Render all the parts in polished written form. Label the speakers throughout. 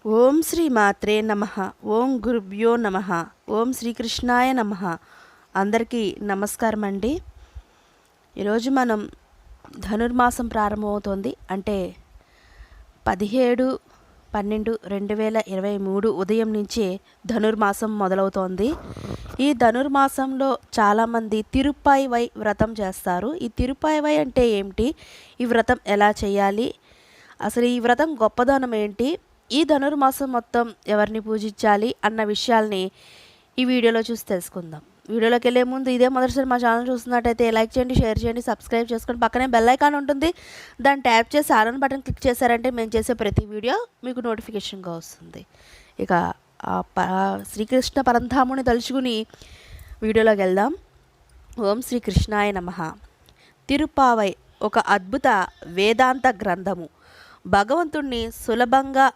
Speaker 1: ఓం శ్రీ మాత్రే నమః. ఓం గురుభ్యో నమః. ఓం శ్రీకృష్ణాయ నమః. అందరికీ నమస్కారం అండి. ఈరోజు మనం ధనుర్మాసం ప్రారంభమవుతోంది. అంటే 17/12/2023 ఉదయం నుంచే ధనుర్మాసం మొదలవుతోంది. ఈ ధనుర్మాసంలో చాలామంది తిరుప్పావై వ్రతం చేస్తారు. ఈ తిరుప్పావై అంటే ఏమిటి, ఈ వ్రతం ఎలా చేయాలి, అసలు ఈ వ్రతం గొప్పదనం ఏంటి, ఈ ధనుర్మాసం మొత్తం ఎవరిని పూజించాలి అన్న విషయాల్ని ఈ వీడియోలో చూసి తెలుసుకుందాం. వీడియోలోకి వెళ్ళే ముందు ఇదే మొదటిసారి మా ఛానల్ చూస్తున్నట్టయితే లైక్ చేయండి, షేర్ చేయండి, సబ్స్క్రైబ్ చేసుకొని పక్కనే బెల్ ఐకాన్ ఉంటుంది, దాన్ని ట్యాప్ చేసి ఆల్ బటన్ క్లిక్ చేశారంటే మేము చేసే ప్రతి వీడియో మీకు నోటిఫికేషన్గా వస్తుంది. ఇక శ్రీకృష్ణ పరంధాముని తలుచుకుని వీడియోలోకి వెళ్దాం. ఓం శ్రీకృష్ణాయ నమః. తిరుప్పావై ఒక అద్భుత వేదాంత గ్రంథము. భగవంతుణ్ణి సులభంగా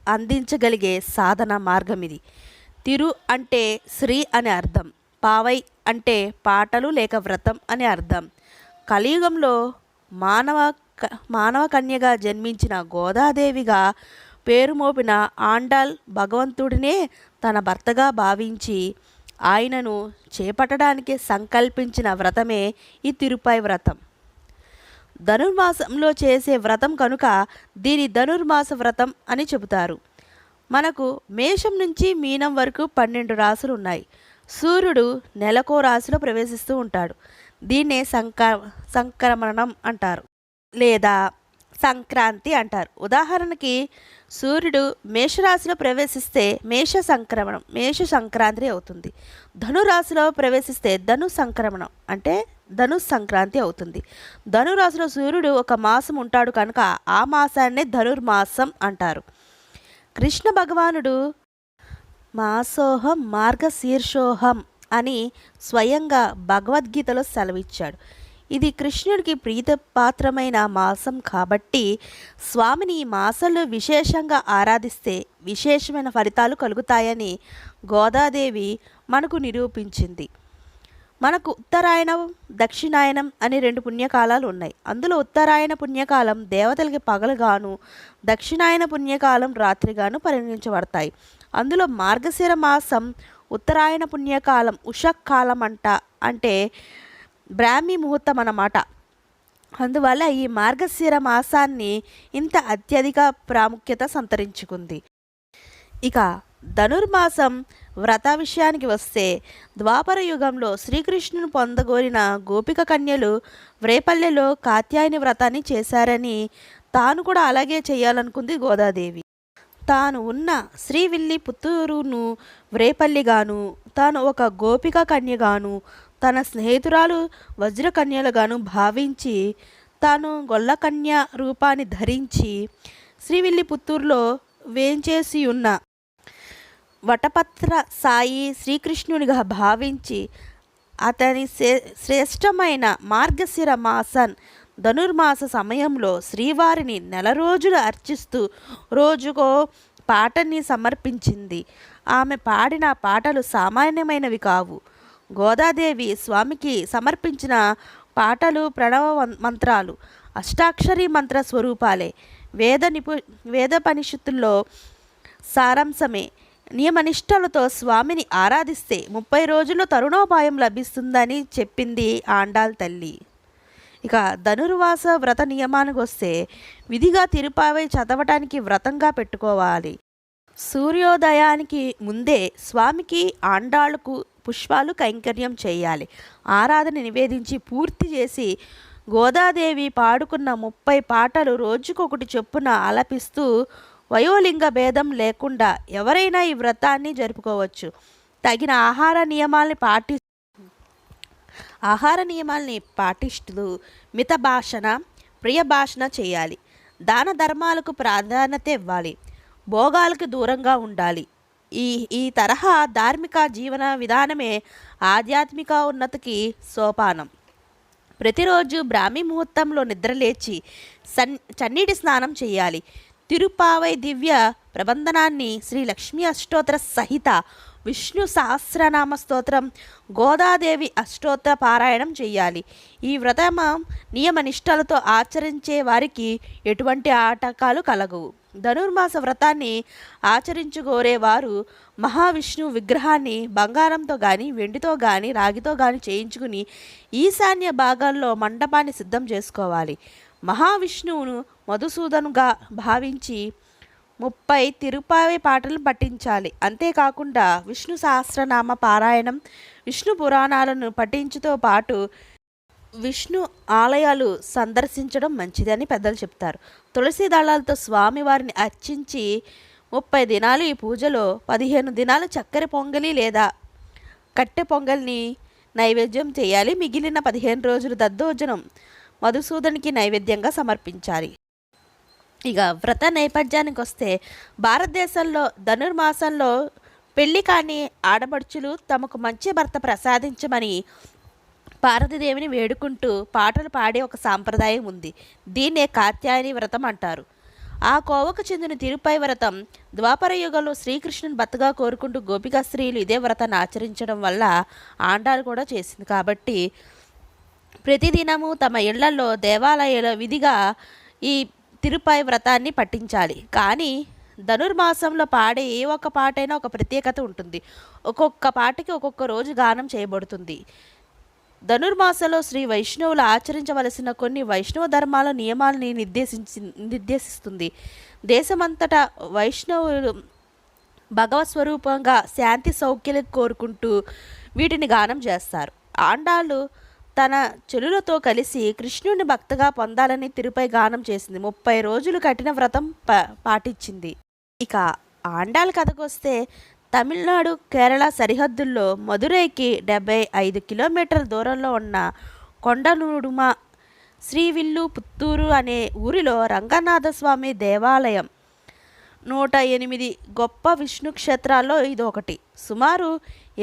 Speaker 1: అందించగలిగే సాధన మార్గం ఇది. తిరు అంటే శ్రీ అని అర్థం, పావై అంటే పాటలు లేక వ్రతం అని అర్థం. కలియుగంలో మానవ కన్యగా జన్మించిన గోదాదేవిగా పేరు మోపిన ఆండాల్ భగవంతుడినే తన భర్తగా భావించి ఆయనను చేపట్టడానికి సంకల్పించిన వ్రతమే ఈ తిరుప్పావై వ్రతం. ధనుర్మాసంలో చేసే వ్రతం కనుక దీని ధనుర్మాస వ్రతం అని చెబుతారు. మనకు మేషం నుంచి మీనం వరకు 12 రాశులు ఉన్నాయి. సూర్యుడు నెలకో రాశిలో ప్రవేశిస్తూ ఉంటాడు. దీన్నే సంక్రమణం అంటారు లేదా సంక్రాంతి అంటారు. ఉదాహరణకి సూర్యుడు మేషరాశిలో ప్రవేశిస్తే మేష సంక్రాంతి అవుతుంది. ధనురాశిలో ప్రవేశిస్తే ధను సంక్రమణం అంటే ధను సంక్రాంతి అవుతుంది. ధనురాశిలో సూర్యుడు ఒక మాసం ఉంటాడు కనుక ఆ మాసాన్నే ధనుర్మాసం అంటారు. కృష్ణ భగవానుడు మాసోహం మార్గశీర్షోహం అని స్వయంగా భగవద్గీతలో సెలవిచ్చాడు. ఇది కృష్ణుడికి ప్రీతిపాత్రమైన మాసం కాబట్టి స్వామిని ఈ మాసంలో విశేషంగా ఆరాధిస్తే విశేషమైన ఫలితాలు కలుగుతాయని గోదాదేవి మనకు నిరూపించింది. మనకు ఉత్తరాయణం దక్షిణాయనం అని 2 పుణ్యకాలాలు ఉన్నాయి. అందులో ఉత్తరాయణ పుణ్యకాలం దేవతలకి పగలుగాను, దక్షిణాయన పుణ్యకాలం రాత్రిగాను పరిగణించబడతాయి. అందులో మార్గశిర మాసం ఉత్తరాయణ పుణ్యకాలం ఉషకాలం అంటే బ్రాహ్మీ ముహూర్తం అన్నమాట. అందువల్ల ఈ మార్గశిర మాసాన్ని ఇంత అత్యధిక ప్రాముఖ్యత సంతరించుకుంది. ఇక ధనుర్మాసం వ్రత విషయానికి వస్తే ద్వాపర యుగంలో శ్రీకృష్ణుని పొందగోరిన గోపిక కన్యలు వ్రేపల్లెలో కాత్యాయని వ్రతాన్ని చేశారని, తాను కూడా అలాగే చేయాలనుకుంది గోదాదేవి. తాను ఉన్న శ్రీవిల్లి పుత్తూరును వ్రేపల్లిగాను, తాను ఒక గోపిక కన్యగాను, తన స్నేహితురాలు వజ్రకన్యలుగాను భావించి తాను గొల్లకన్య రూపాన్ని ధరించి శ్రీవిల్లి పుత్తూరులో వేంచేసి ఉన్న వటపత్ర సాయి శ్రీకృష్ణునిగా భావించి అతని శ్రేష్టమైన మార్గశిర మాసన్ ధనుర్మాస సమయంలో శ్రీవారిని 4 రోజులు అర్చిస్తూ రోజుకో పాటని సమర్పించింది. ఆమె పాడిన పాటలు సామాన్యమైనవి కావు. గోదాదేవి స్వామికి సమర్పించిన పాటలు ప్రణవ మంత్రాలు, అష్టాక్షరీ మంత్ర స్వరూపాలే. వేదపనిషత్తుల్లో సారాంశమే. నియమనిష్టలతో స్వామిని ఆరాధిస్తే 30 రోజుల్లో తరుణోపాయం లభిస్తుందని చెప్పింది ఆండాల్ తల్లి. ఇక ధనుర్మాస వ్రత నియమానికి వస్తే విధిగా తిరుప్పావై చదవటానికి వ్రతంగా పెట్టుకోవాలి. సూర్యోదయానికి ముందే స్వామికి ఆండాళ్లకు పుష్పాలు కైంకర్యం చేయాలి. ఆరాధన నివేదించి పూర్తి చేసి గోదాదేవి పాడుకున్న 30 పాటలు రోజుకొకటి చొప్పున ఆలపిస్తూ వయోలింగ భేదం లేకుండా ఎవరైనా ఈ వ్రతాన్ని జరుపుకోవచ్చు. తగిన ఆహార నియమాల్ని పాటిస్తూ మిత భాషణ, ప్రియ భాషణ చేయాలి. దాన ధర్మాలకు ప్రాధాన్యత ఇవ్వాలి. భోగాలకు దూరంగా ఉండాలి. ఈ తరహా ధార్మిక జీవన విధానమే ఆధ్యాత్మిక ఉన్నతికి సోపానం. ప్రతిరోజు బ్రాహ్మీ ముహూర్తంలో నిద్రలేచి చన్నీటి స్నానం చేయాలి. తిరుప్పావై దివ్య ప్రబంధనాన్ని శ్రీ లక్ష్మీ అష్టోత్తర సహిత విష్ణు సహస్రనామ స్తోత్రం, గోదాదేవి అష్టోత్తర పారాయణం చేయాలి. ఈ వ్రతం నియమ నిష్టలతో ఆచరించే వారికి ఎటువంటి ఆటంకాలు కలగవు. ధనుర్మాస వ్రతాన్ని ఆచరించుకోరేవారు మహావిష్ణువు విగ్రహాన్ని బంగారంతో కానీ వెండితో కానీ రాగితో కానీ చేయించుకుని ఈశాన్య భాగంలో మండపాన్ని సిద్ధం చేసుకోవాలి. మహావిష్ణువును మధుసూదనుగా భావించి 30 తిరుపావి పాటలను పఠించాలి. అంతేకాకుండా విష్ణు సహస్రనామ పారాయణం, విష్ణు పురాణాలను పఠించుతో పాటు విష్ణు ఆలయాలు సందర్శించడం మంచిదని పెద్దలు చెప్తారు. తులసి దళాలతో స్వామివారిని అర్చించి 30 దినాలు ఈ పూజలో 15 దినాలు చక్కెర పొంగలి లేదా కట్టె పొంగల్ని నైవేద్యం చేయాలి. మిగిలిన 15 రోజులు దద్దోజనం మధుసూదనికి నైవేద్యంగా సమర్పించాలి. ఇక వ్రత నేపథ్యానికి వస్తే భారతదేశంలో ధనుర్మాసంలో పెళ్లి కాని ఆడపడుచులు తమకు మంచి భర్త ప్రసాదించమని పార్వతీదేవిని వేడుకుంటూ పాటలు పాడే ఒక సాంప్రదాయం ఉంది. దీన్నే కాత్యాయని వ్రతం అంటారు. ఆ కోవకు చెందిన తిరుపై వ్రతం ద్వాపర యుగంలో శ్రీకృష్ణుని భర్తగా కోరుకుంటూ గోపికా స్త్రీలు ఇదే వ్రతాన్ని ఆచరించడం వల్ల ఆండాలు కూడా చేసింది. కాబట్టి ప్రతిదినము తమ ఇళ్లలో దేవాలయాల విధిగా ఈ తిరుపై వ్రతాన్ని పఠించాలి. కానీ ధనుర్మాసంలో పాడే ఏ ఒక్క పాటైనా ఒక ప్రత్యేకత ఉంటుంది. ఒక్కొక్క పాటకి ఒక్కొక్క రోజు గానం చేయబడుతుంది. ధనుర్మాసంలో శ్రీ వైష్ణవులు ఆచరించవలసిన కొన్ని వైష్ణవ ధర్మాల నియమాలని నిర్దేశిస్తుంది. దేశమంతటా వైష్ణవులు భగవత్ స్వరూపంగా శాంతి సౌఖ్యాలు కోరుకుంటూ వీటిని గానం చేస్తారు. ఆండాళ్ళు తన చెలులతో కలిసి కృష్ణుని భక్తగా పొందాలని తిరుపై గానం చేసింది. 30 రోజులు కఠిన వ్రతం పాటించింది. ఇక ఆండాళ్ళ కథకొస్తే తమిళనాడు కేరళ సరిహద్దుల్లో మదురైకి 75 కిలోమీటర్ల దూరంలో ఉన్న కొండనూడుమ శ్రీవిల్లు పుత్తూరు అనే ఊరిలో రంగనాథస్వామి దేవాలయం 108 గొప్ప విష్ణు క్షేత్రాల్లో ఇదొకటి. సుమారు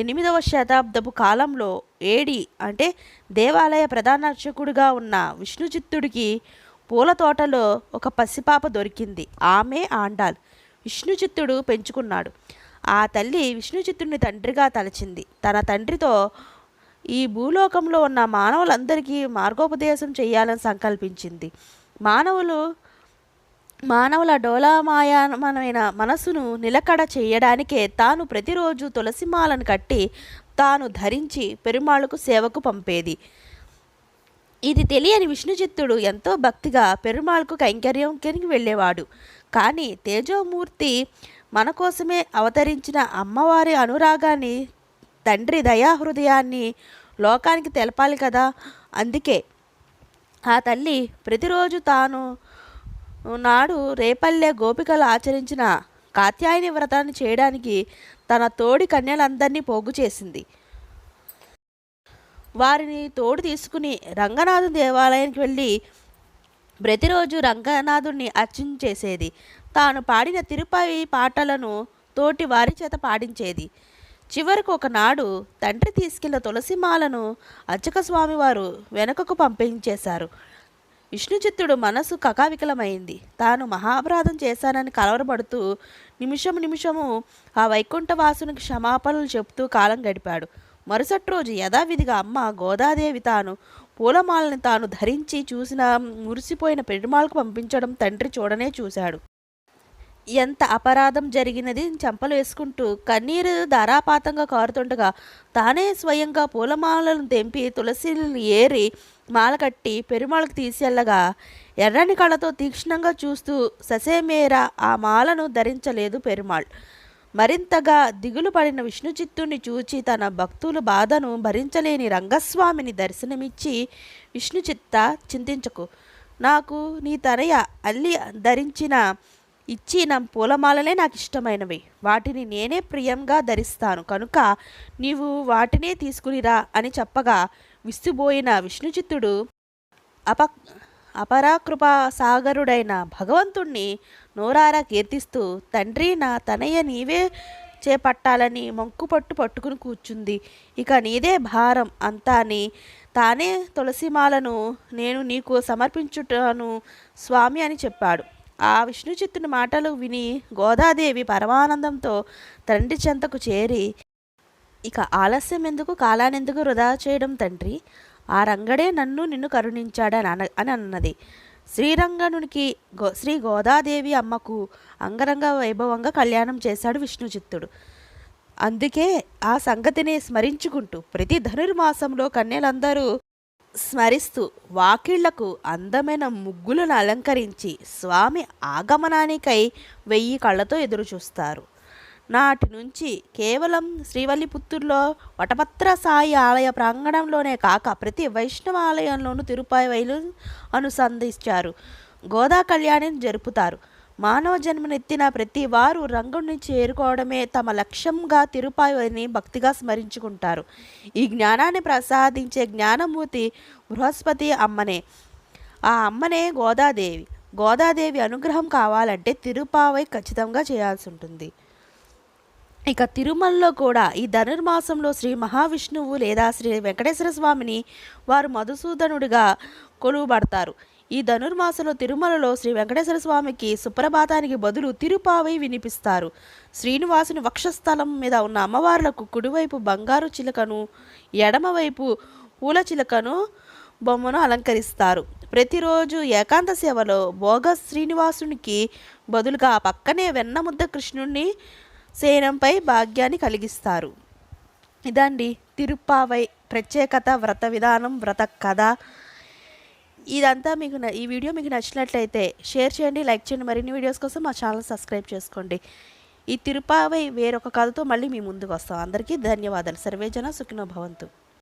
Speaker 1: 8వ శతాబ్దపు కాలంలో ఏడి అంటే దేవాలయ ప్రధాన అర్చకుడిగా ఉన్న విష్ణుచిత్తుడికి పూల తోటలో ఒక పసిపాప దొరికింది. ఆమె ఆండాల్. విష్ణుచిత్తుడు పెంచుకున్నాడు. ఆ తల్లి విష్ణుచిత్తుడిని తండ్రిగా తలచింది. తన తండ్రితో ఈ భూలోకంలో ఉన్న మానవులందరికీ మార్గోపదేశం చేయాలని సంకల్పించింది. మానవుల డోలామాయమైన మనసును నిలకడ చేయడానికే తాను ప్రతిరోజు తులసిమాలను కట్టి తాను ధరించి పెరుమాళ్లకు సేవకు పంపేది. ఇది తెలియని విష్ణుచిత్తుడు ఎంతో భక్తిగా పెరుమాళ్కు కైంకర్యంకి వెళ్ళేవాడు. కానీ తేజోమూర్తి మన కోసమే అవతరించిన అమ్మవారి అనురాగాన్ని, తండ్రి దయాహృదయాన్ని లోకానికి తెలపాలి కదా. అందుకే ఆ తల్లి ప్రతిరోజు తాను నాడు రేపల్లె గోపికలు ఆచరించిన కాత్యాయని వ్రతాన్ని చేయడానికి తన తోడి కన్యలందరినీ పోగు చేసింది. వారిని తోడు తీసుకుని రంగనాథు దేవాలయానికి వెళ్ళి ప్రతిరోజు రంగనాథుడిని అర్చించేసేది. తాను పాడిన తిరుపతి పాటలను తోటి వారి చేత పాడించేది. చివరకు ఒకనాడు తండ్రి తీసుకెళ్లిన తులసిమాలను అర్చక స్వామివారు వెనుకకు పంపించేశారు. విష్ణుచిత్తుడు మనసు కకావికలమైంది. తాను మహాపరాధం చేశానని కలవరపడుతూ నిమిషము ఆ వైకుంఠవాసునికి క్షమాపణలు చెబుతూ కాలం గడిపాడు. మరుసటి రోజు యథావిధిగా అమ్మ గోదాదేవి తాను పూలమాలని తాను ధరించి చూసిన మురిసిపోయిన పెరుమాళ్కు పంపించడం తండ్రి చూడనే చూశాడు. ఎంత అపరాధం జరిగినది చెంపలు వేసుకుంటూ కన్నీరు ధారాపాతంగా కారుతుండగా తానే స్వయంగా పూలమాలను తెంపి తులసిని ఏరి మాల కట్టి పెరుమాళకు తీసుకెళ్ళగా ఎర్రని కళ్ళతో తీక్షణంగా చూస్తూ ససేమేరా ఆ మాలను ధరించలేదు పెరుమాళ్. మరింతగా దిగులు పడిన విష్ణుచిత్తుని చూచి తన భక్తుల బాధను భరించలేని రంగస్వామిని దర్శనమిచ్చి, విష్ణుచిత్త చింతించకు, నాకు నీ తనయ అల్లి ధరించిన ఇచ్చిన పూలమాలలే నాకు ఇష్టమైనవి. వాటిని నేనే ప్రియంగా ధరిస్తాను కనుక నీవు వాటినే తీసుకునిరా అని చెప్పగా విస్తుబోయిన విష్ణుచిత్తుడు అపరాకృపా సాగరుడైన భగవంతుణ్ణి నోరారా కీర్తిస్తూ, తండ్రి నా తనయ్య నీవే చేపట్టాలని పట్టుకుని కూర్చుంది. ఇక నీదే భారం అంతా అని తానే తులసిమాలను నేను నీకు సమర్పించుటాను స్వామి అని చెప్పాడు. ఆ విష్ణుచిత్తుని మాటలు విని గోదాదేవి పరమానందంతో తండ్రి చెంతకు చేరి, ఇక ఆలస్యం ఎందుకు, కాలానెందుకు వృధా చేయడం తండ్రి, ఆ రంగడే నిన్ను కరుణించాడని అన్నది. శ్రీరంగనునికి శ్రీ గోదాదేవి అమ్మకు అంగరంగ వైభవంగా కళ్యాణం చేశాడు విష్ణుచిత్తుడు. అందుకే ఆ సంగతిని స్మరించుకుంటూ ప్రతి ధనుర్మాసంలో కన్యలందరూ స్మరిస్తూ వాకిళ్లకు అందమైన ముగ్గులను అలంకరించి స్వామి ఆగమనానికై 1000 కళ్ళతో ఎదురుచూస్తారు. నాటి నుంచి కేవలం శ్రీవల్లిపుత్తూరులో వటపత్ర సాయి ఆలయ ప్రాంగణంలోనే కాక ప్రతి వైష్ణవ ఆలయంలోనూ తిరుపావైలు అనుసంధించారు. గోదా కళ్యాణిని జరుపుతారు. మానవ జన్మనెత్తిన ప్రతి వారు రంగుని చేరుకోవడమే తమ లక్ష్యంగా తిరుపాయిని భక్తిగా స్మరించుకుంటారు. ఈ జ్ఞానాన్ని ప్రసాదించే జ్ఞానమూర్తి బృహస్పతి అమ్మనే. ఆ అమ్మనే గోదాదేవి. గోదాదేవి అనుగ్రహం కావాలంటే తిరుపావై ఖచ్చితంగా చేయాల్సి ఉంటుంది. ఇక తిరుమలలో కూడా ఈ ధనుర్మాసంలో శ్రీ మహావిష్ణువు లేదా శ్రీ వెంకటేశ్వర స్వామిని వారు మధుసూదనుడిగా కొలువుబడతారు. ఈ ధనుర్మాసంలో తిరుమలలో శ్రీ వెంకటేశ్వర స్వామికి సుప్రభాతానికి బదులు తిరుపావై వినిపిస్తారు. శ్రీనివాసుని వక్షస్థలం మీద ఉన్న అమ్మవార్లకు కుడివైపు బంగారు చిలకను, ఎడమవైపు పూల చిలకను బొమ్మను అలంకరిస్తారు. ప్రతిరోజు ఏకాంత సేవలో భోగ శ్రీనివాసునికి బదులుగా పక్కనే వెన్నముద్ద కృష్ణుణ్ణి శయనంపై భాగ్యాన్ని కలిగిస్తారు. ఇదండి తిరుప్పావై ప్రత్యేకత, వ్రత విధానం, వ్రత కథ. ఇదంతా మీకు ఈ వీడియో మీకు నచ్చినట్లయితే షేర్ చేయండి, లైక్ చేయండి. మరిన్ని వీడియోస్ కోసం మా ఛానల్ సబ్స్క్రైబ్ చేసుకోండి. ఈ తిరుప్పావై వేరొక కథతో మళ్ళీ మీ ముందుకు వస్తాం. అందరికీ ధన్యవాదాలు. సర్వేజన సుఖినో భవంతు.